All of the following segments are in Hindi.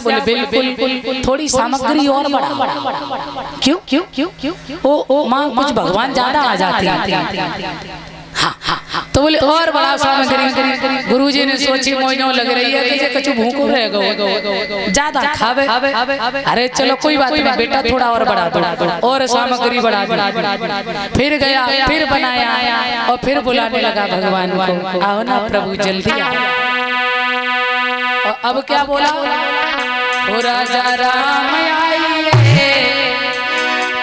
बोले बिल्कुल थोड़ी सामग्री और बढ़ा। क्यों क्यों क्यों क्यों ओ माँ कुछ भगवान ज्यादा आ जाती है। हाँ तो बोले और बड़ा सामग्री। गुरुजी ने सोची मोइनो लग रही है कि कुछ भूखो रहेगा ज्यादा खावे। अरे चलो कोई बात नहीं बेटा थोड़ा और बढ़ा दो और सामग्री बढ़ा दी। फिर गया फिर बनाया और फिर बुलाने लगा भगवान को, आओ ना प्रभु जल्दी आओ। और अब क्या बोला, ओ राजा राम आइए,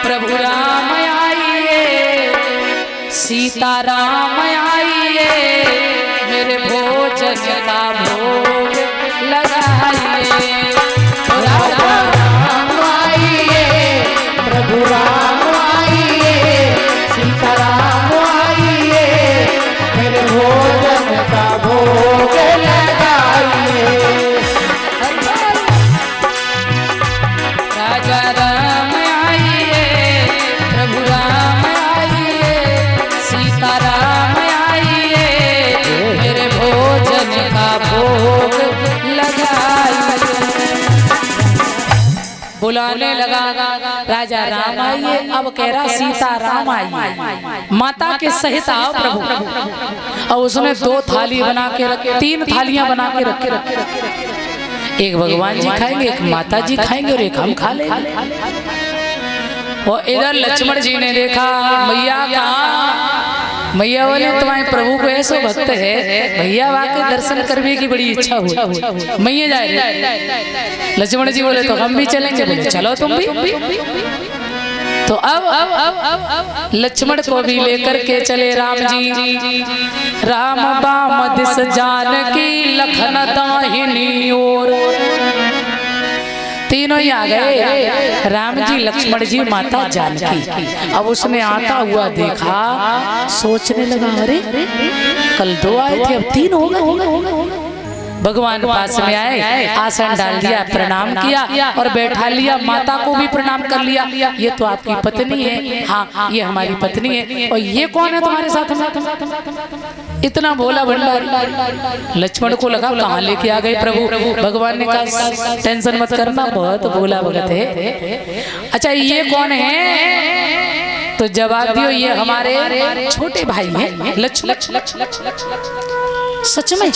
प्रभु राम आइए, सीता राम आइए, मेरे भोजन का भोग लगाइए। राजा राम आइए, प्रभु राम आइए, सीता राम आइए, मेरे भोजन का भोग लगाइए। राजा राम आइए, प्रभु राम आइए, सीता राम आइए, मेरे भोजन का भोग लगाइए। बुलाने लगा राजा राम आइए, अब कह रहा सीता राम आइए, माता के सहित आओ प्रभु। और उसने 2 थाली बना के रखे, 3 थालियां बना के रखे। एक भगवान जी खाएंगे, एक माता जी खाएंगे और एक हम खा लेंगे। और इधर लक्ष्मण जी ने देखा मैया कहाँ, मैया बोले तुम्हारे प्रभु को ऐसा भक्त है, भैया वाके दर्शन करने की बड़ी इच्छा हुई, मैया जा रही। लक्ष्मण जी बोले तो हम भी चलेंगे, बोले चलो तुम भी। तो अब लक्ष्मण को भी लेकर के चले राम जी। राम बाम दिस जानकी, लखन दाहिनी ओर। तीनों ही आ गए, राम जी लक्ष्मण जी माता जानकी। अब उसने आता हुआ देखा, सोचने लगा अरे कल 2 आए थे अब 3 हो गए। भगवान पास में आए, आसन डाल दिया, प्रणाम किया और बैठा लिया, माता को भी प्रणाम कर लिया। ये तो आपकी पत्नी है। हाँ ये हमारी पत्नी है। और ये कौन है तुम्हारे साथ में? इतना बोला भंडारी। लक्ष्मण को लगा कहाँ लेके आ गए प्रभु। भगवान ने कहा टेंशन मत करना, बहुत बोला भगत है। अच्छा ये कौन है? तो जवाब दियो ये हमारे छोटे भाई हैं लक्ष्मण। सच में?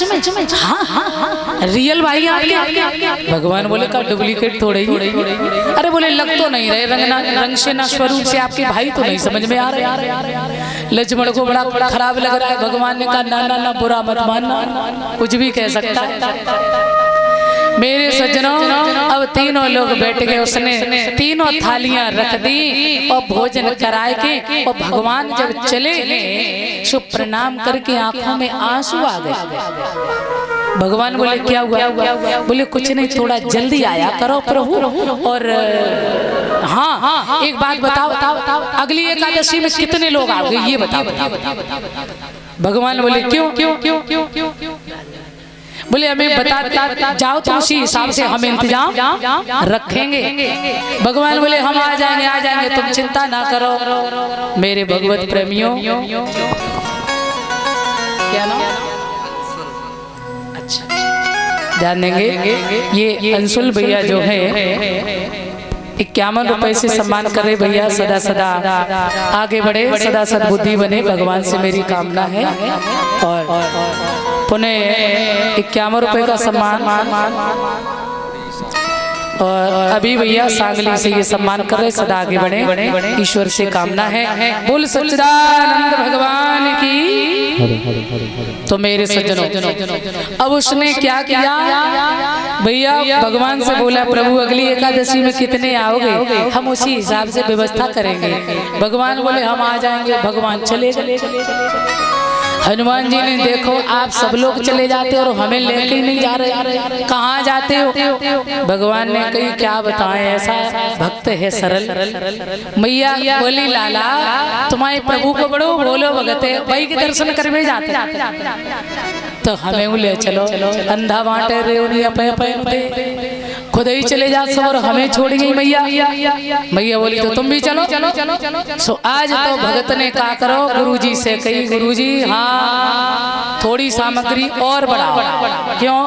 हाँ रियल भाई आपके? भगवान बोले का डुप्लीकेट थोड़े ही। अरे बोले लग तो नहीं रहे, रंग से ना स्वरूप से आपके भाई तो नहीं समझ में आ रहे। लक्ष्मण को बड़ा खराब लग रहा है। भगवान ने कहा ना ना ना बुरा मत मानना, कुछ भी कह सकता है। मेरे सज्जनों अब तीनों लोग बैठ गए, उसने 3 थालियां रख दी और भोजन कराए के और भगवान जब चले गए सो प्रणाम करके आंखों में आंसू आ गए। भगवान बोले क्या हुआ? बोले कुछ नहीं, थोड़ा जल्दी आया करो प्रभु। और हाँ एक बात बताओ, अगली एकादशी में कितने लोग आओगे ये बताओ। भगवान बोले क्यों? बोले हमें बता जाओ तो उसी हिसाब से हम इंतजाम रखेंगे। भगवान बोले हम आ जाएंगे तुम चिंता ना करो। मेरे भगवत प्रेमियों क्या नाम? अच्छा जान देंगे, ये अंशुल भैया जो है 51 रुपए से सम्मान करे। भैया सदा सदा आगे बढ़े, सदा सद्बुद्धि बने, भगवान से मेरी कामना है। और पुनः 51 रुपए का सम्मान। और अभी भैया सांगली से ये सम्मान कर रहे, सदा आगे बढ़े, ईश्वर से कामना है। बोल सच्चिदानंद भगवान की। तो मेरे सज्जनों अब उसने क्या किया भैया, भगवान से बोला प्रभु अगली एकादशी में कितने आओगे, हम उसी हिसाब से व्यवस्था करेंगे। भगवान बोले हम आ जाएंगे। भगवान चले गए। हनुमान जी ने देखो आप सब लोग चले जाते हो और हमें लेके ही नहीं जा रहे, कहाँ जाते हो? भगवान ने कही क्या बताएं, ऐसा भक्त है सरल। मैया बोली लाला तुम्हारे प्रभु को बड़ो बोलो भगत है, भाई के दर्शन करने जाते तो हमें ले चलो। अंधा बांटे रे खुद ही चले जा सब और हमें छोड़ गई मैया। मैया बोली तो तुम भी चलो। सो आज तो भगत ने कहा करो गुरुजी से कही, गुरुजी हाँ थोड़ी सामग्री और बढ़ाओ। क्यों?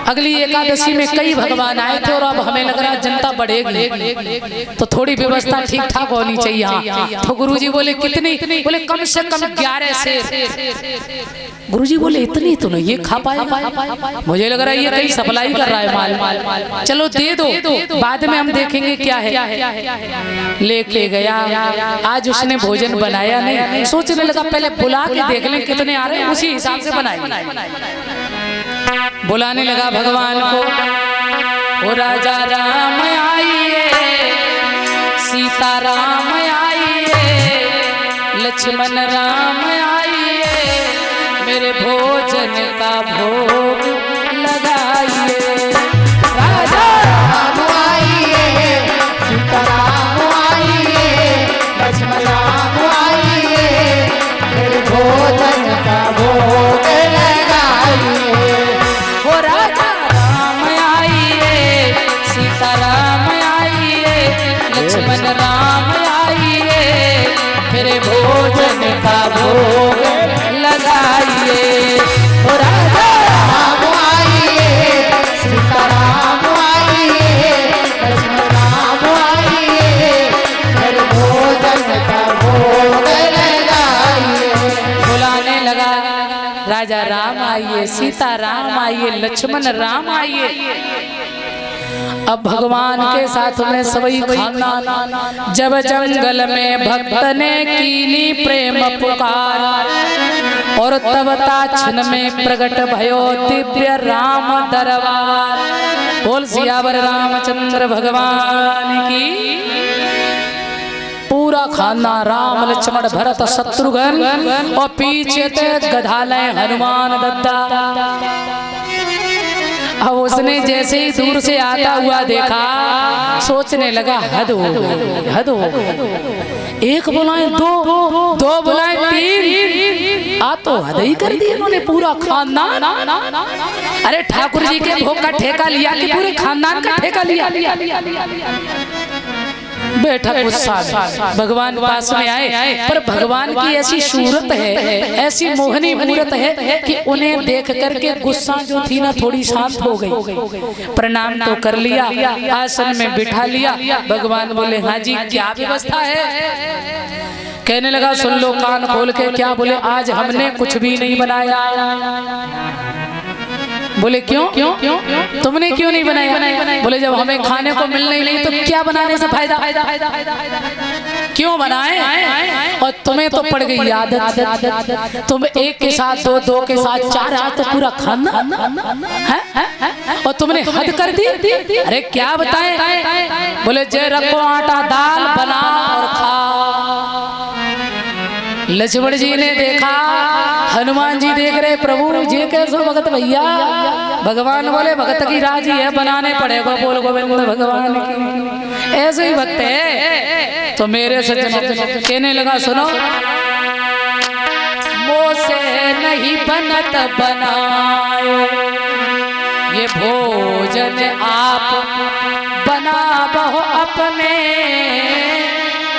अगली एकादशी में कई भगवान आए थे और अब हमें लग रहा जनता बढ़ेगी तो थोड़ी व्यवस्था ठीक ठाक होनी चाहिए। हाँ तो गुरुजी बोले कितनी? बोले कम से कम 11 शेर। गुरुजी बोले इतनी तो नहीं ये खा पाएगा, मुझे लग रहा है ये कहीं सप्लाई कर रहा है माल। चलो दे दो, बाद में हम देखेंगे क्या है। लेके गया, आज उसने भोजन बनाया नहीं, सोचने लगा पहले बुला के देख लें कितने आ रहे हैं, उसी हिसाब से बनाएंगे। बुलाने लगा भगवान को, ओ राजा राम आइए, सीता राम आइए, लक्ष्मण राम आइए, मेरे भोजन का भोग लगाइए। राजा राम आइए, सीता राम आइए, लक्ष्मण राम आइए, मेरे भोजन का भोग लगाइए। हो राजा राम आइए, सीता राम आइए, लक्ष्मण राम आइए, मेरे भोजन का भोग लगाइए। हो राजा राम आइए, सीता राम आइए, लक्ष्मण राम आइए, मेरे भोजन का भोग लगाइए। बुलाने लगा राजा राम आइए, सीता राम आइए, लक्ष्मण राम आइए। अब भगवान के साथ में सभी खानदान, जब जंगल में भक्त ने कीनी प्रेम पुकार, और तब ताक्षण में प्रकट भयो दिव्य राम दरबार। बोल सियावर रामचंद्र भगवान की। पूरा खाना राम लक्ष्मण भरत शत्रुघ्न और पीछे थे गधालय हनुमान दद्दा। अब उसने जैसे ही दूर से आता हुआ देखा, सोचने लगा हद हो गई, हद हो गई। एक बुलाए दो बुलाए 3, आ तो हद ही कर दी इन्होंने पूरा खानदान। अरे ठाकुर जी के भोग का ठेका लिया कि पूरे खानदान का ठेका लिया। बैठा गुस्सा में भगवान पास में आए, पर भगवान की ऐसी सूरत है, ऐसी मोहनी मूरत है कि उन्हें देख करके गुस्सा जो थी ना थोड़ी शांत हो गई। प्रणाम तो कर लिया, आसन में बिठा लिया। भगवान बोले हाँ जी क्या व्यवस्था है? कहने लगा सुन लो कान खोल के। क्या? बोले आज हमने कुछ भी नहीं बनाया। बोले क्यों? तुमने क्यों नहीं बनाया? बोले जब हमें खाने को मिलना ही नहीं तो क्या बनाने से फायदा? क्यों बनाए? और तुम्हें तो पड़ गई आदत, तुम एक के साथ दो के साथ 4 आज तो पूरा खाना है और तुमने हद कर दी। अरे क्या बताएं? बोले जय रखो आटा दाल बना और खा। लक्ष्मण जी ने देखा, हनुमान जी देख रहे प्रभु जी कैसे भगत भैया। भगवान बोले भगत की राजी है, बनाने पड़ेगा। बोल गोविंद भगवान की ऐसे ही भक्त है। तो मेरे सज्जनों कहने लगा सुनो, मोसे नहीं बनत बनाए, ये भोजन आप बना बहु अपने,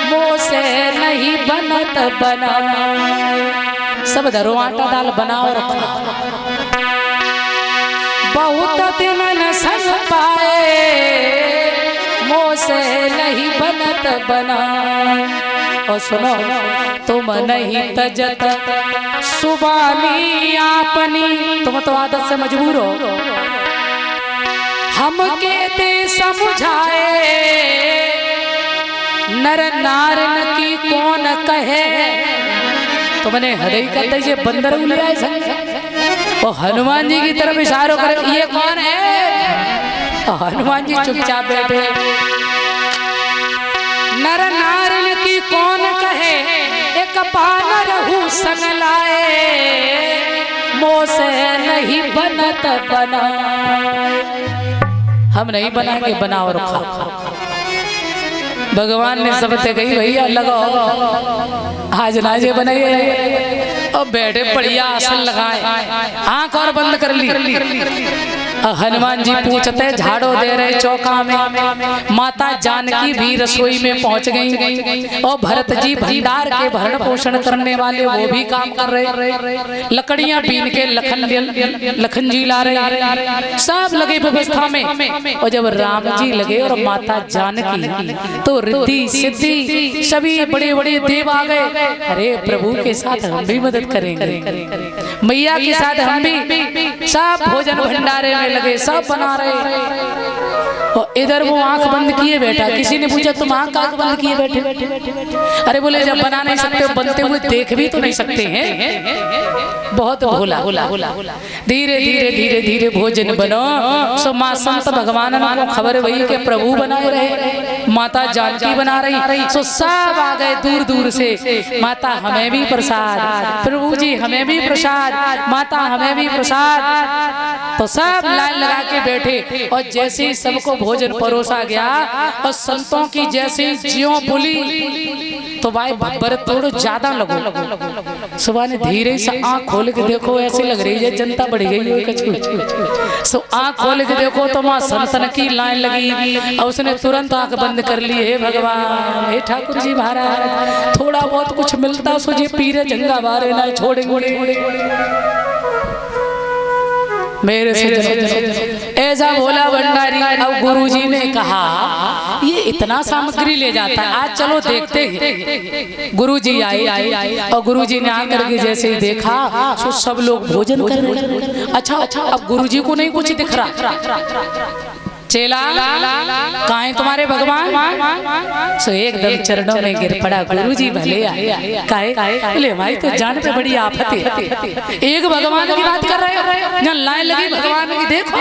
मोसे नहीं बनत बना। सब धरो आटा दाल बनाओ रखो। बहुत दिन न संग पाए, मोसे नहीं बनत बना। और सुनो तुम नहीं तजत सुबानी आपनी, तुम तो आदत से मजबूर हो। हम कहते समझाए, नर नारन की कौन कहे। तुमने हृदय करते ये बंदर उलियाए और हनुमान जी की तरफ इशारा करे, ये कौन है? और हनुमान जी चुपचाप बैठे। नर नारन की कौन कहे, एक बानर हूँ संग लाए, मोसे नहीं बनत बनाए। हम नहीं बनाएंगे, बनाओ रखा। भगवान ने सबते गई भैया लगाओ आज नाजे बनाइए और बैठे बढ़िया आसन लगाए, आंख और बंद कर ली। हनुमान जी पूछते झाड़ो दे रहे चौका में, माता जानकी भी रसोई में पहुंच गई और भरत जी भंडार के भरण पोषण करने वाले वो भी काम कर रहे, लकड़ियां बीन के लखन जी ला रहे, सब लगे व्यवस्था में। और जब राम जी लगे और माता जानकी तो रिद्धि सिद्धि सभी बड़े बड़े देव आ गए। अरे प्रभु के साथ हम भी मदद करेंगे, मैया के साथ हम भी। सब भोजन भंडारे में लगे, सब बना रहे। और इधर वो आंख बंद किए बैठा। किसी ने पूछा तुम आंख बंद किए बैठे? अरे बोले जब बना नहीं सकते बनते हुए देख भी तो नहीं सकते हैं। बहुत भोला। धीरे धीरे धीरे धीरे भोजन बनो। सो माँ संत भगवान को खबर वही के प्रभु बनाए रहे, माता जानकी बना रही। सो सब आ गए दूर दूर से, माता हमें भी प्रसाद, प्रभु जी हमें भी प्रसाद, माता हमें भी प्रसाद। तो सब लाइन लगा के बैठे और जैसे ही सबको भोजन परोसा गया और संतों की जैसे ज्यों बोली तो भाई भब्बर थोड़ा ज्यादा लगो। सुबह ने धीरे से आंख खोल के देखो, ऐसे लग रही है जनता बढ़ गई है कुछ। सो आंख खोल के देखो तो वहाँ संतन की लाइन लगी और उसने तुरंत आंख बंद कर ली। हे भगवान, हे ठाकुर जी महाराज, थोड़ा बहुत कुछ मिलता सोचे पीरे जंगा बारे ना छोड़ेंगे मेरे से ऐसा बोला भंडारी। अब गुरुजी ने कहा ये इतना सामग्री ले जाता है, आज चलो देखते हैं। गुरुजी आए और गुरुजी ने आकर के जैसे ही देखा तो सब लोग भोजन कर रहे। अच्छा अब गुरुजी को नहीं कुछ दिख रहा। चेला कहाँ है तुम्हारे भगवान? सो एकदम चरणों में गिर पड़ा। गुरुजी भले आए। काहे? बोले भाई तो जान पे बड़ी आफत है, एक भगवान की बात कर रहे हो, जहाँ लाइन लगी भगवान की देखो।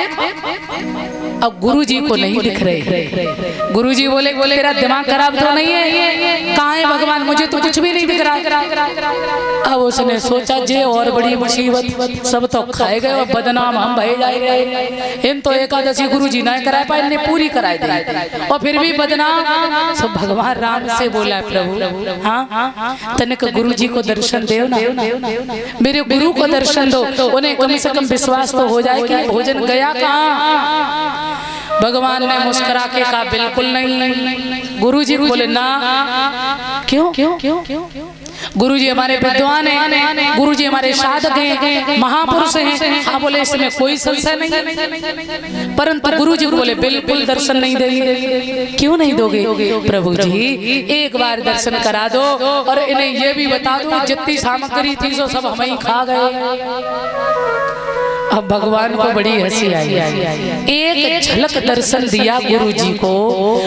अब गुरुजी को नहीं दिख रहे। गुरुजी बोले तेरा दिमाग खराब तो नहीं है? कहाँ है भगवान? मुझे तो कुछ भी नहीं दिख रहा। अब उसने सोचा जे और बड़ी मुसीबत, सब तो खाए गए और बदनाम हम भय जा रहे। इन तो एकादशी गुरुजी ना करा पाए, इन्हें पूरी कराई दी और फिर भी बदनाम। सब भगवान राम से बोला प्रभु हाँ तनिक गुरुजी को दर्शन दो ना, मेरे गुरु को दर्शन दो, उन्हें कम से कम विश्वास तो हो जाए कि भोजन गया कहाँ। भगवान ने मुस्कुरा के कहा बिल्कुल नहीं। गुरुजी बोले ना। क्यों? गुरुजी हमारे विद्वान हैं, गुरुजी हमारे साधक हैं, महापुरुष हैं। हाँ बोले इसमें कोई संशय नहीं, परंतु गुरुजी बोले बिल्कुल दर्शन नहीं देंगे। क्यों नहीं दोगे? प्रभु जी एक बार दर्शन करा दो और इन्हें ये भी बता दो जितनी सामग्री थी सो सब हम ही खा गए। अब भगवान को बड़ी हंसी आई। एक झलक दर्शन दिया गुरुजी को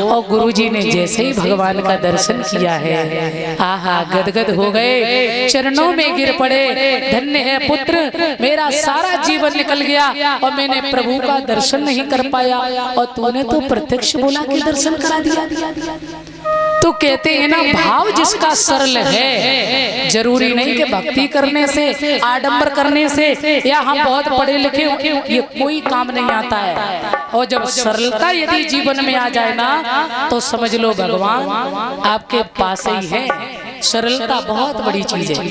और गुरुजी ने जैसे ही भगवान का दर्शन किया है आहा गदगद हो गए, चरणों में गिर पड़े। धन्य है पुत्र, मेरा सारा जीवन निकल गया और मैंने प्रभु का दर्शन नहीं कर पाया और तूने तो प्रत्यक्ष बोला कि दर्शन करा दिया। तो कहते हैं ना भाव जिसका सरल है, जरूरी नहीं कि भक्ति करने से, आडंबर करने से या हम बहुत पढ़े लिखे ये कोई काम नहीं आता है। और जब सरलता यदि जीवन में आ जाए ना तो समझ लो भगवान आपके पास ही है। सरलता बहुत बड़ी चीज है।